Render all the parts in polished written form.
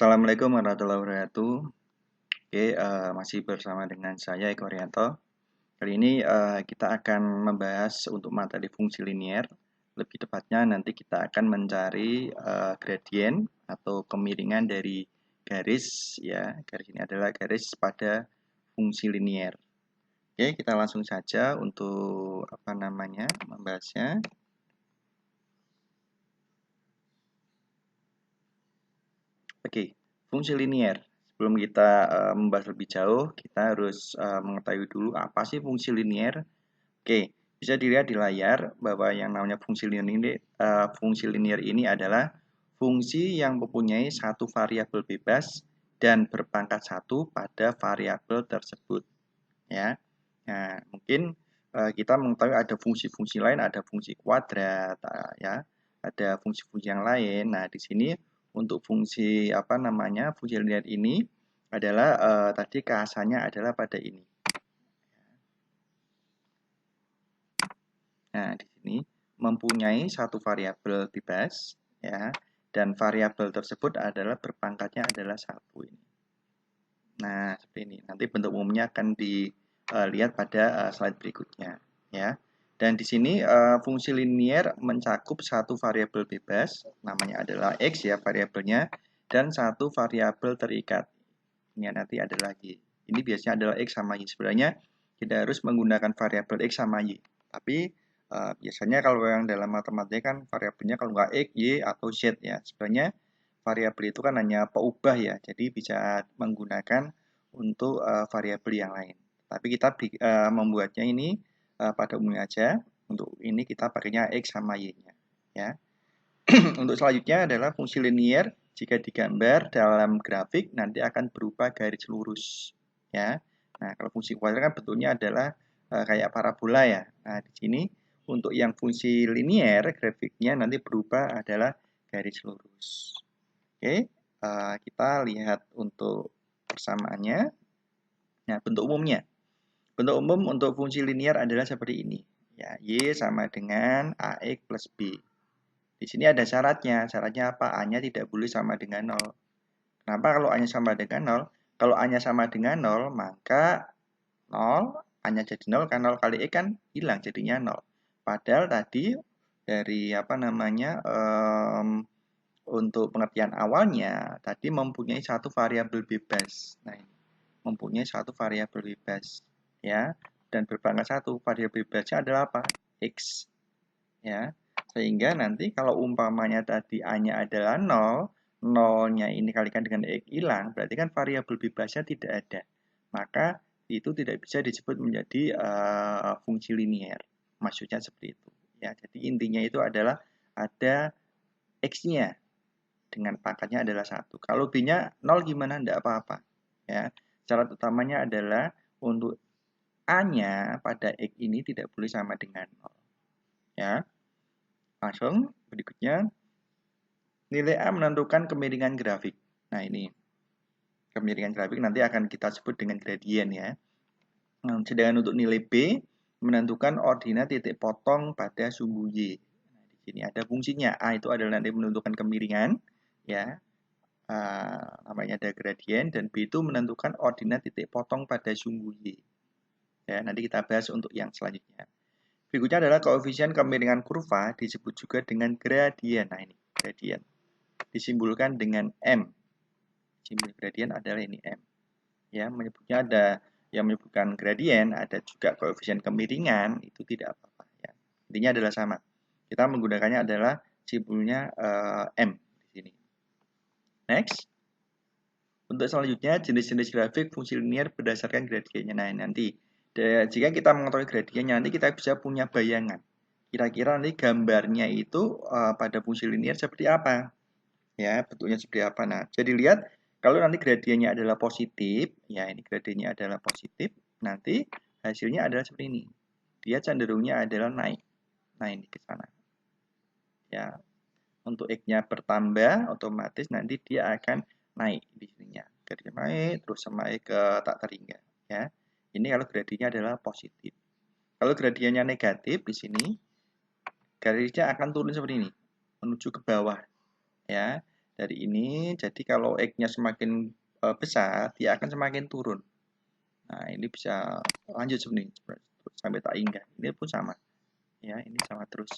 Assalamualaikum warahmatullahi wabarakatuh. Oke, masih bersama dengan saya Eko Rianto. Kali ini kita akan membahas untuk materi fungsi linier. Lebih tepatnya nanti kita akan mencari gradien atau kemiringan dari garis ya. Garis ini adalah garis pada fungsi linier. Oke, kita langsung saja untuk membahasnya. Oke, fungsi linier. Sebelum kita membahas lebih jauh, kita harus mengetahui dulu apa sih fungsi linier. Oke, bisa dilihat di layar bahwa yang namanya fungsi linier ini adalah fungsi yang mempunyai satu variabel bebas dan berpangkat satu pada variabel tersebut. Ya, nah mungkin kita mengetahui ada fungsi-fungsi lain, ada fungsi kuadrat, ya, ada fungsi-fungsi yang lain. Nah, di sini untuk fungsi fungsi linier ini adalah tadi keasalnya adalah pada ini. Nah, di sini mempunyai satu variabel bebas, ya, dan variabel tersebut adalah berpangkatnya adalah satu ini. Nah, seperti ini. Nanti bentuk umumnya akan dilihat pada slide berikutnya, ya. Dan di sini fungsi linier mencakup satu variabel bebas, namanya adalah x ya variabelnya, dan satu variabel terikat. Ini nanti ada lagi. Ini biasanya adalah x sama y. Sebenarnya tidak harus menggunakan variabel x sama y. Tapi biasanya kalau yang dalam matematika kan variabelnya kalau nggak x, y, atau z ya. Sebenarnya variabel itu kan hanya peubah ya. Jadi bisa menggunakan untuk variabel yang lain. Tapi kita membuatnya ini pada umumnya aja. Untuk ini kita pakainya x sama y-nya ya. Untuk selanjutnya adalah fungsi linier jika digambar dalam grafik nanti akan berupa garis lurus ya. Nah, kalau fungsi kuadrat kan bentuknya adalah kayak parabola ya. Nah, di sini untuk yang fungsi linier grafiknya nanti berubah adalah garis lurus. Oke, kita lihat untuk persamaannya. Nah, bentuk umumnya. Bentuk umum untuk fungsi linier adalah seperti ini. Ya, Y sama dengan AX plus B. Di sini ada syaratnya. Syaratnya apa? A-nya tidak boleh sama dengan 0. Kenapa kalau A-nya sama dengan 0? Kalau A-nya sama dengan 0, maka 0, A-nya jadi 0, kan 0 kali E kan hilang, jadinya 0. Padahal tadi dari untuk pengertian awalnya, tadi mempunyai satu variabel bebas. Nah, ini mempunyai satu variabel bebas. Ya, dan berpangkat satu. Variabel bebasnya adalah apa? X. Ya, sehingga nanti kalau umpamanya tadi A-nya adalah 0, 0-nya ini kalikan dengan X hilang, berarti kan variabel bebasnya tidak ada. Maka itu tidak bisa disebut menjadi fungsi linier. Maksudnya seperti itu. Ya, jadi intinya itu adalah ada X-nya dengan pangkatnya adalah 1. Kalau B-nya 0 gimana? Tidak apa-apa. Ya, syarat utamanya adalah untuk A-nya pada X ini tidak boleh sama dengan 0. Ya. Langsung berikutnya nilai A menentukan kemiringan grafik. Nah, ini kemiringan grafik nanti akan kita sebut dengan gradien ya. Nah, sedangkan untuk nilai B menentukan ordinat titik potong pada sumbu Y. Nah, di sini ada fungsinya. A itu adalah nanti menentukan kemiringan ya. Namanya ada gradien, dan B itu menentukan ordinat titik potong pada sumbu Y. Ya, nanti kita bahas untuk yang selanjutnya. Berikutnya adalah koefisien kemiringan kurva disebut juga dengan gradien. Nah, ini gradien. Disimbolkan dengan M. Simbol gradien adalah ini M. Ya, menyebutnya ada yang menyebutkan gradien, ada juga koefisien kemiringan, itu tidak apa-apa ya. Intinya adalah sama. Kita menggunakannya adalah simbolnya M di sini. Next. Untuk selanjutnya jenis-jenis grafik fungsi linier berdasarkan gradiennya. Nah, nanti jika kita mengetahui gradiennya, nanti kita bisa punya bayangan. Kira-kira nanti gambarnya itu pada fungsi linier seperti apa? Ya, bentuknya seperti apa? Nah, jadi lihat kalau nanti gradiennya adalah positif, ya ini gradiennya adalah positif, nanti hasilnya adalah seperti ini. Dia cenderungnya adalah naik. Nah, ini ke sana. Ya. Untuk X-nya bertambah, otomatis nanti dia akan naik di sininya. Garisnya naik, terus sampai ke tak terhingga. Ya. Ini kalau gradiennya adalah positif. Kalau gradiennya negatif di sini, garisnya akan turun seperti ini, menuju ke bawah. Ya. dari ini. Jadi kalau X-nya semakin besar, dia akan semakin turun. Nah, ini bisa lanjut sebenarnya sampai tak hingga. Ini pun sama. Ya, ini sama terus.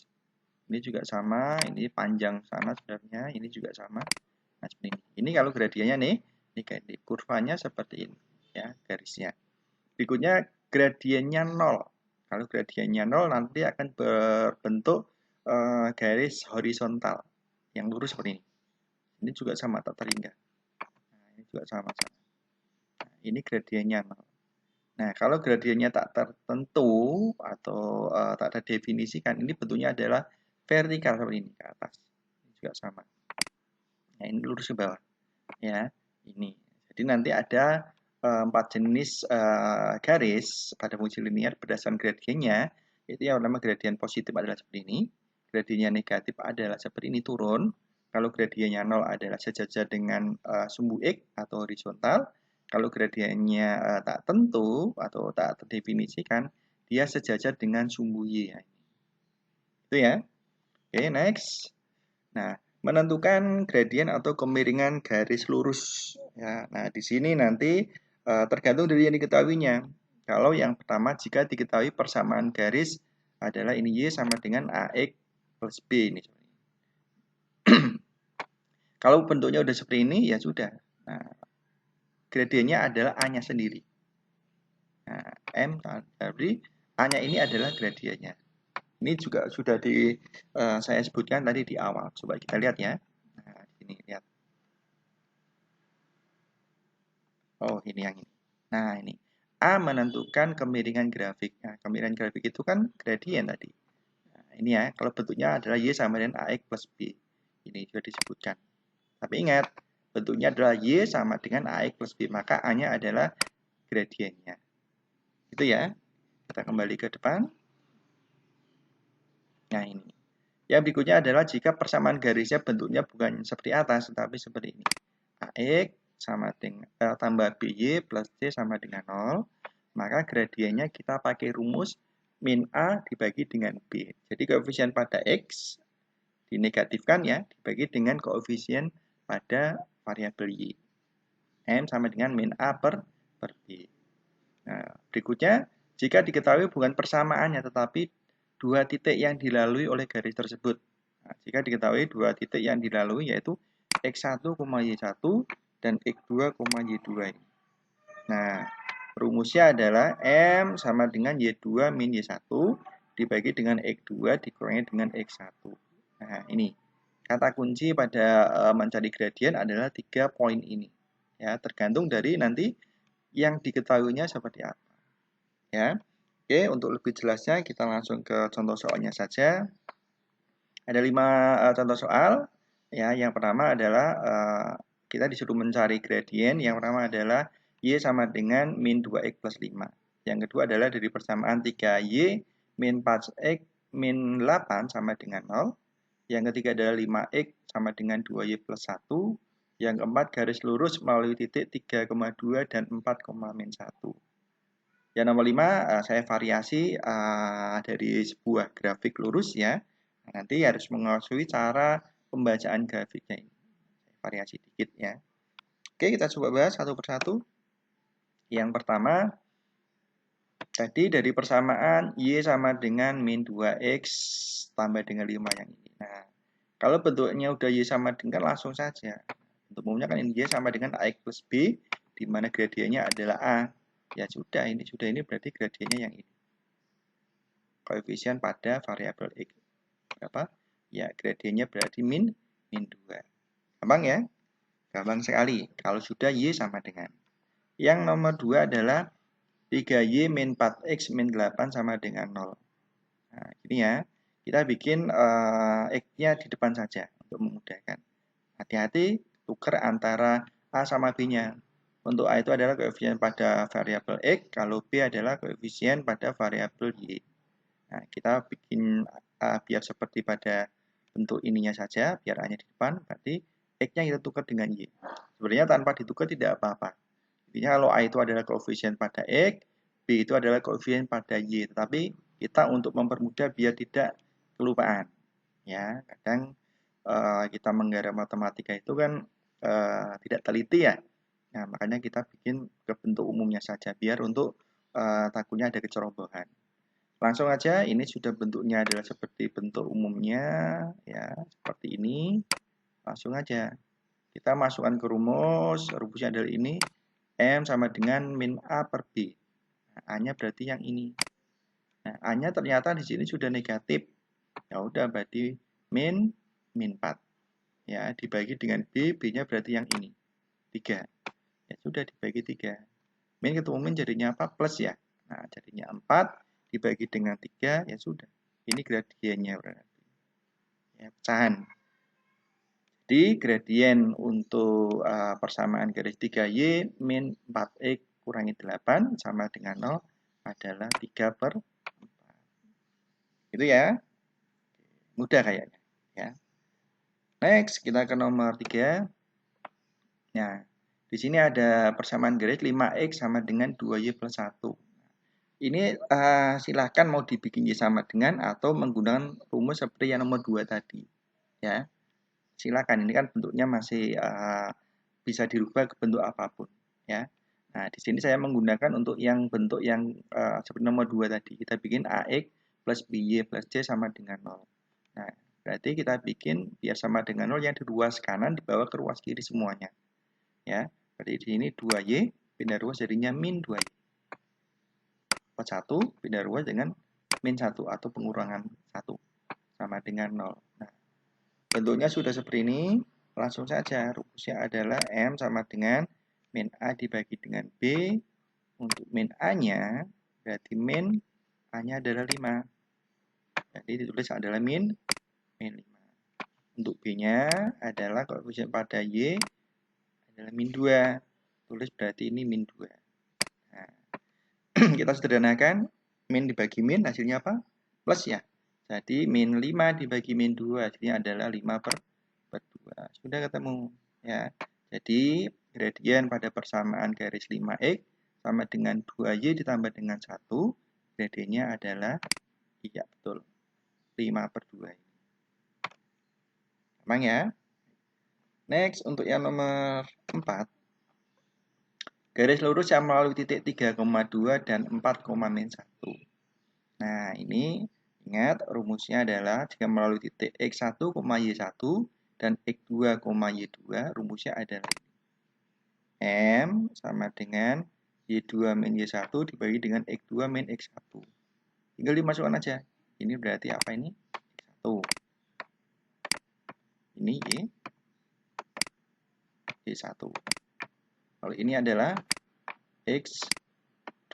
Ini juga sama, ini panjang sana sebenarnya, ini juga sama. Nah, seperti ini. Ini kalau gradiennya nih, ini kurvanya seperti ini, ya, garisnya. Berikutnya gradiennya 0. Kalau gradiennya 0 nanti akan berbentuk garis horizontal yang lurus seperti ini. Ini juga sama tak terhingga. Nah, ini juga sama-sama. Nah, ini gradiennya 0. Nah, kalau gradiennya tak tertentu atau tak ada definisi kan, ini bentuknya adalah vertikal seperti ini ke atas. Ini juga sama. Nah, ini lurus ke bawah. Ya, ini. Jadi nanti ada 4 jenis garis pada fungsi linear berdasarkan gradiennya. Itu yang pertama gradien positif adalah seperti ini. Gradiennya negatif adalah seperti ini turun. Kalau gradiennya 0 adalah sejajar dengan sumbu X atau horizontal. Kalau gradiennya tak tentu atau tak terdefinisikan, dia sejajar dengan sumbu Y. Itu ya. Oke, next. Nah, menentukan gradien atau kemiringan garis lurus. Ya, nah, di sini nanti tergantung dari yang diketahuinya. Kalau yang pertama, jika diketahui persamaan garis adalah ini Y sama dengan AX plus B. Ini. Kalau bentuknya udah seperti ini, ya sudah. Nah, gradiennya adalah A-nya sendiri. Nah, M, jadi A-nya ini adalah gradiennya. Ini juga sudah saya sebutkan tadi di awal. Coba kita lihat ya. Nah, ini lihat. Oh, ini yang ini. Nah, ini. A menentukan kemiringan grafik. Nah, kemiringan grafik itu kan gradien tadi. Nah, ini ya, kalau bentuknya adalah Y sama dengan AX plus B. Ini juga disebutkan. Tapi ingat, bentuknya adalah Y sama dengan AX plus B. Maka A-nya adalah gradiennya. Itu ya. Kita kembali ke depan. Nah, ini. Yang berikutnya adalah jika persamaan garisnya bentuknya bukan seperti atas, tetapi seperti ini. AX sama dengan tambah BY plus C sama dengan 0, maka gradiennya kita pakai rumus min A dibagi dengan B. Jadi koefisien pada X dinegatifkan ya, dibagi dengan koefisien pada variabel Y. M sama dengan min A per B. Nah, berikutnya, jika diketahui bukan persamaannya, tetapi dua titik yang dilalui oleh garis tersebut. Nah, jika diketahui dua titik yang dilalui yaitu X1, Y1 dan X2, Y2. Nah, rumusnya adalah M sama dengan Y2 min Y1 dibagi dengan X2 dikurangi dengan X1. Nah, ini. Kata kunci pada mencari gradien adalah 3 poin ini. Ya, tergantung dari nanti yang diketahuinya seperti apa. Ya. Oke, untuk lebih jelasnya kita langsung ke contoh soalnya saja. Ada 5 contoh soal. Ya, yang pertama adalah kita disuruh mencari gradien. Yang pertama adalah Y sama dengan min 2X plus 5. Yang kedua adalah dari persamaan 3Y min 4X min 8 sama dengan 0. Yang ketiga adalah 5X sama dengan 2Y plus 1. Yang keempat garis lurus melalui titik 3,2 dan 4,-1. Yang nomor 5 saya variasi dari sebuah grafik lurus ya. Nanti harus mengetahui cara pembacaan grafiknya ini. Variasi dikit ya. Oke, kita coba bahas satu persatu. Yang pertama, tadi dari persamaan Y sama dengan min 2X tambah dengan 5 yang ini. Nah, kalau bentuknya udah Y sama dengan langsung saja. Untuk umumnya kan ini Y sama dengan AX plus B, di mana gradiennya adalah A. Ya sudah, ini berarti gradiennya yang ini. Koefisien pada variabel X. Berapa? Ya, gradiennya berarti min 2. Gampang ya? Gampang sekali. Kalau sudah Y sama dengan. Yang nomor 2 adalah 3Y min 4X min 8 sama dengan 0. Nah, ini ya. Kita bikin X-nya di depan saja untuk memudahkan. Hati-hati tukar antara A sama B-nya. Untuk A itu adalah koefisien pada variabel X, kalau B adalah koefisien pada variabel Y. Nah, kita bikin biar seperti pada bentuk ininya saja, biar A-nya di depan, berarti X-nya kita tukar dengan Y. Sebenarnya tanpa ditukar tidak apa-apa. Intinya kalau A itu adalah koefisien pada X, B itu adalah koefisien pada Y. Tetapi kita untuk mempermudah biar tidak kelupaan. Ya, kadang kita menggarap matematika itu kan tidak teliti ya. Nah, makanya kita bikin ke bentuk umumnya saja biar untuk takutnya ada kecerobohan. Langsung aja, ini sudah bentuknya adalah seperti bentuk umumnya ya, seperti ini. Langsung aja kita masukkan ke rumus. Rumusnya adalah ini, M sama dengan min A per B. Nah, A-nya berarti yang ini. Nah, A-nya ternyata di sini sudah negatif. Ya udah, berarti min 4. Ya, dibagi dengan B, B-nya berarti yang ini. 3. Ya sudah, dibagi 3. Min ketemu min jadinya apa? Plus ya. Nah, jadinya 4 dibagi dengan 3, ya sudah. Ini gradiennya berarti. Ya, pecahan. Jadi gradien untuk persamaan garis 3Y min 4X kurangi 8 sama dengan 0 adalah 3 per 4. Itu ya. Mudah kayaknya. Ya. Next, kita ke nomor 3. Nah, di sini ada persamaan garis 5X sama dengan 2Y plus 1. Ini silahkan mau dibikin Y sama dengan atau menggunakan rumus seperti yang nomor 2 tadi. Ya. Silakan, ini kan bentuknya masih bisa dirubah ke bentuk apapun ya. Nah, di sini saya menggunakan untuk yang bentuk yang seperti nomor 2 tadi. Kita bikin AX plus BY plus C sama dengan 0. Nah, berarti kita bikin biar sama dengan 0 yang di ruas kanan dibawa ke ruas kiri semuanya. Ya, berarti di sini 2Y pindah ruas jadinya min 2Y. 1 pindah ruas dengan min 1 atau pengurangan 1 sama dengan 0. Nah, bentuknya sudah seperti ini, langsung saja rumusnya adalah M sama dengan min A dibagi dengan B. Untuk min A-nya, berarti min A-nya adalah 5. Jadi ditulis adalah min 5. Untuk B-nya adalah koefisien pada Y adalah min 2. Tulis berarti ini min 2. Nah, kita sederhanakan, min dibagi min hasilnya apa? Plus ya. Jadi min 5 dibagi min 2 hasilnya adalah 5 per 2. Sudah ketemu ya. Jadi gradien pada persamaan garis 5x sama dengan 2y ditambah dengan 1. Gradiennya adalah iya betul 5 per 2. Gampang ya. Next untuk yang nomor 4. Garis lurus yang melalui titik 3,2 dan 4,-1. Nah, ini ingat rumusnya adalah jika melalui titik x1, y1 dan x2, y2, rumusnya adalah M sama dengan Y2 min Y1 dibagi dengan X2 min X1. Tinggal dimasukkan aja. Ini berarti apa ini? X1. Ini Y1. Kalau ini adalah X2.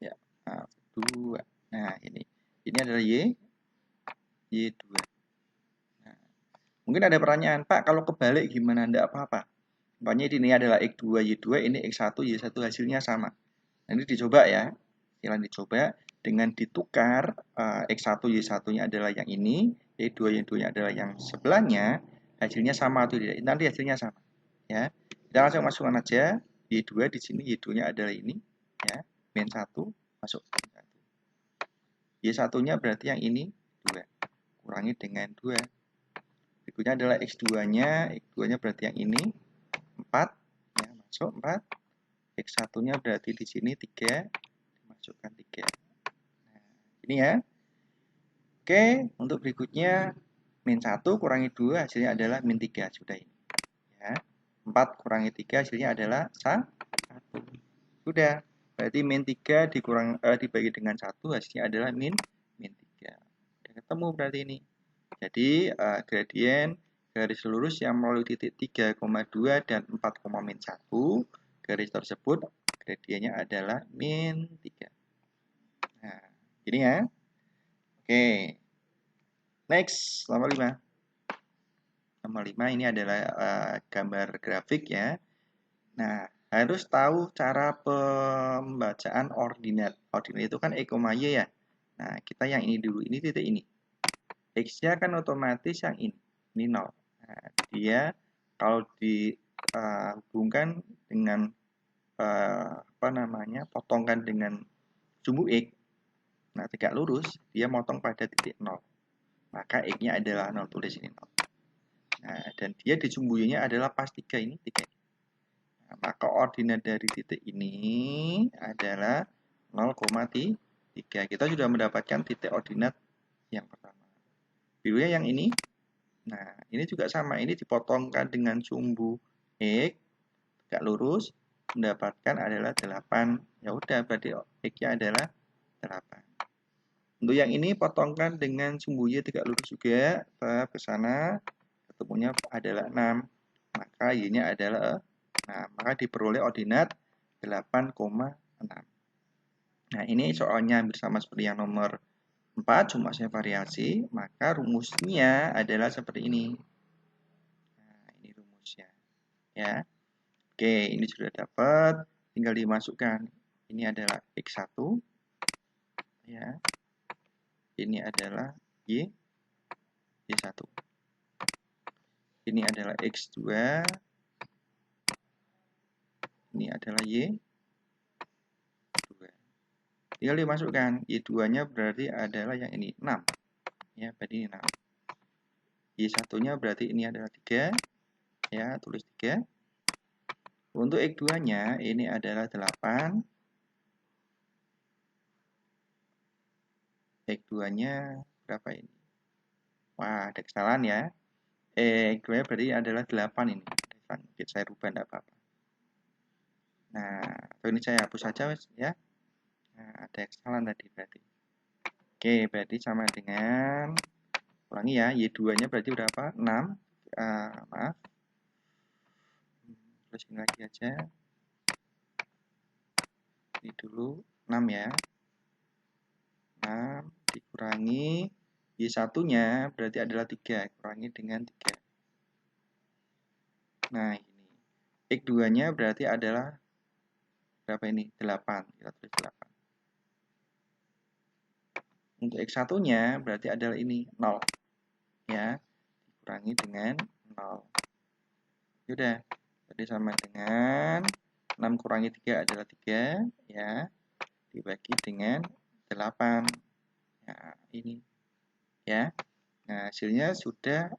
Ya, 2. Nah, ini adalah Y2. Nah, mungkin ada pertanyaan, Pak, kalau kebalik gimana? Tidak apa-apa. Umpamanya ini adalah X2, Y2, ini X1, Y1 hasilnya sama. Nanti dicoba ya. Silahkan dicoba dengan ditukar X1, Y1-nya adalah yang ini, Y2, Y2-nya adalah yang sebelahnya, hasilnya sama atau tidak. Nanti hasilnya sama. Ya. Kita langsung masukkan aja Y2 di sini, Y2-nya adalah ini, ya. Min 1 masuk. Y1-nya berarti yang ini 2. Kurangi dengan 2. Berikutnya adalah X2-nya, X2-nya berarti yang ini 4, ya, masuk 4. X1-nya berarti di sini 3, dimasukkan 3. Nah, ini ya. Oke, untuk berikutnya min 1 kurangi 2 hasilnya adalah min 3. Sudah ini. Ya. 4 kurangi 3 hasilnya adalah 1. Sudah. Berarti min 3 dibagi dengan 1 hasilnya adalah min 3. Sudah ketemu berarti ini. Jadi gradien garis lurus yang melalui titik 3,2 dan 4,-1, garis tersebut gradiennya adalah min 3. Nah, ini ya. Oke. Next, nomor 5. Nomor 5 ini adalah gambar grafik ya. Nah, harus tahu cara pembacaan ordinat. Ordinat itu kan E, Y ya. Nah, kita yang ini dulu. Ini titik ini. X-nya kan otomatis yang ini. Ini 0. Nah, dia kalau dihubungkan dengan potongkan dengan sumbu X, Nah, tegak lurus, dia motong pada titik 0. Maka X-nya adalah 0, tulis ini 0. Nah, dan dia disembunyinya adalah pas 3 ini, 3. Nah, maka koordinat dari titik ini adalah 0,3. Kita sudah mendapatkan titik ordinat yang pertama. Birunya yang ini. Nah, ini juga sama. Ini dipotongkan dengan sumbu X, tegak lurus, mendapatkan adalah 8. Ya udah, berarti X-nya adalah 8. Untuk yang ini, potongkan dengan sumbu Y tegak lurus juga, tetap ke sana, ketemunya adalah 6. Maka Y-nya adalah 6. Maka diperoleh ordinat 8,6. Nah, ini soalnya hampir sama seperti yang nomor 4, cuma saya variasi, maka rumusnya adalah seperti ini. Nah, ini rumusnya. Ya. Oke, ini sudah dapat, tinggal dimasukkan. Ini adalah X1. Ya. Ini adalah Y1. Ini adalah X2. Ini adalah Y2. Tinggal dimasukkan. Y2-nya berarti adalah yang ini, 6. Ya, berarti ini 6. Y1-nya berarti ini adalah 3. Ya, tulis 3. Untuk X2-nya ini adalah 8. X2-nya berapa ini? Wah, ada kesalahan ya. X2-nya berarti adalah 8 ini. Mungkin saya rubah, tidak apa-apa. Nah, ini saya hapus saja ya. Nah, ada kesalahan tadi berarti. Oke, berarti sama dengan, ulangi ya, Y2-nya berarti berapa? 6. Maaf. Terus ini lagi aja. Ini dulu 6 ya. 6 dikurangi Y1-nya berarti adalah 3. Kurangi dengan 3. Nah, ini. X2-nya berarti adalah berapa ini? 8. Kita tulis 8. Untuk X1-nya berarti adalah ini 0. Ya. Dikurangi dengan 0. Sudah. Jadi sama dengan 6 kurangi 3 adalah 3. Ya. Dibagi dengan 8. Nah, ini. Ya. Nah, hasilnya sudah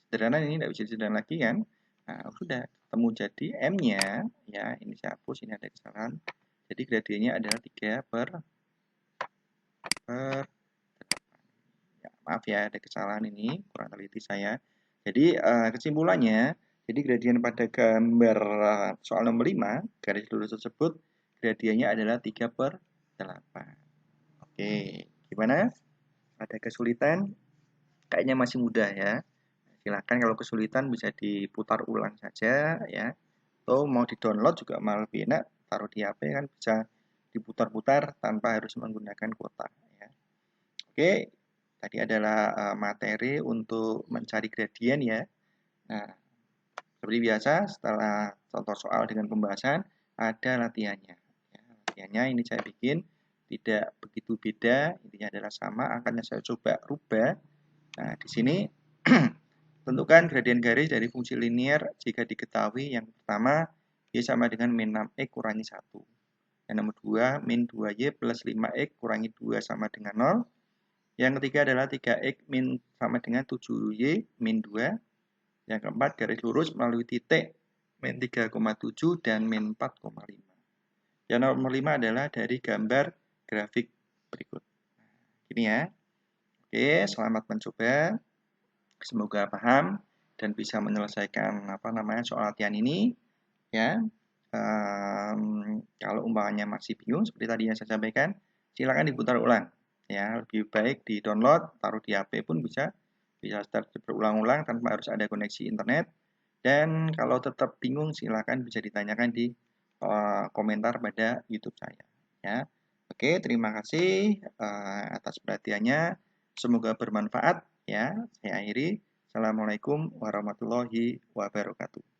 sederhana, ini tidak bisa sederhana lagi kan. Nah, sudah ketemu jadi M-nya, ya, ini saya hapus, ini ada kesalahan. Jadi gradiennya adalah 3 per 8. Ya, maaf ya, ada kesalahan ini, kurang teliti saya. Jadi kesimpulannya, jadi gradien pada gambar soal nomor 5, garis lurus tersebut, gradiennya adalah 3 per 8. Oke, gimana? Ada kesulitan? Kayaknya masih mudah ya. Silahkan kalau kesulitan bisa diputar ulang saja ya. Atau mau di-download juga malah lebih enak, taruh di HP kan bisa diputar-putar tanpa harus menggunakan kuota ya. Oke, tadi adalah materi untuk mencari gradien ya. Nah, seperti biasa setelah contoh soal dengan pembahasan ada latihannya. Ya, latihannya ini saya bikin tidak begitu beda, intinya adalah sama, angkanya saya coba rubah. Nah, di sini tentukan gradien garis dari fungsi linear jika diketahui yang pertama Y sama dengan min 6X kurangi 1. Yang nomor 2, min 2Y plus 5X kurangi 2 sama dengan 0. Yang ketiga adalah 3X min sama dengan 7Y min 2. Yang keempat, garis lurus melalui titik min 3,7 dan min 4,5. Yang nomor 5 adalah dari gambar grafik berikut. Ini ya. Oke, selamat mencoba. Semoga paham dan bisa menyelesaikan soal latihan ini ya. Kalau umpamanya masih bingung seperti tadi yang saya sampaikan, silakan diputar ulang ya. Lebih baik di download, taruh di HP pun bisa start berulang-ulang tanpa harus ada koneksi internet. Dan kalau tetap bingung silakan bisa ditanyakan di komentar pada YouTube saya ya. Oke, terima kasih atas perhatiannya. Semoga bermanfaat ya. Saya akhiri. Assalamualaikum warahmatullahi wabarakatuh.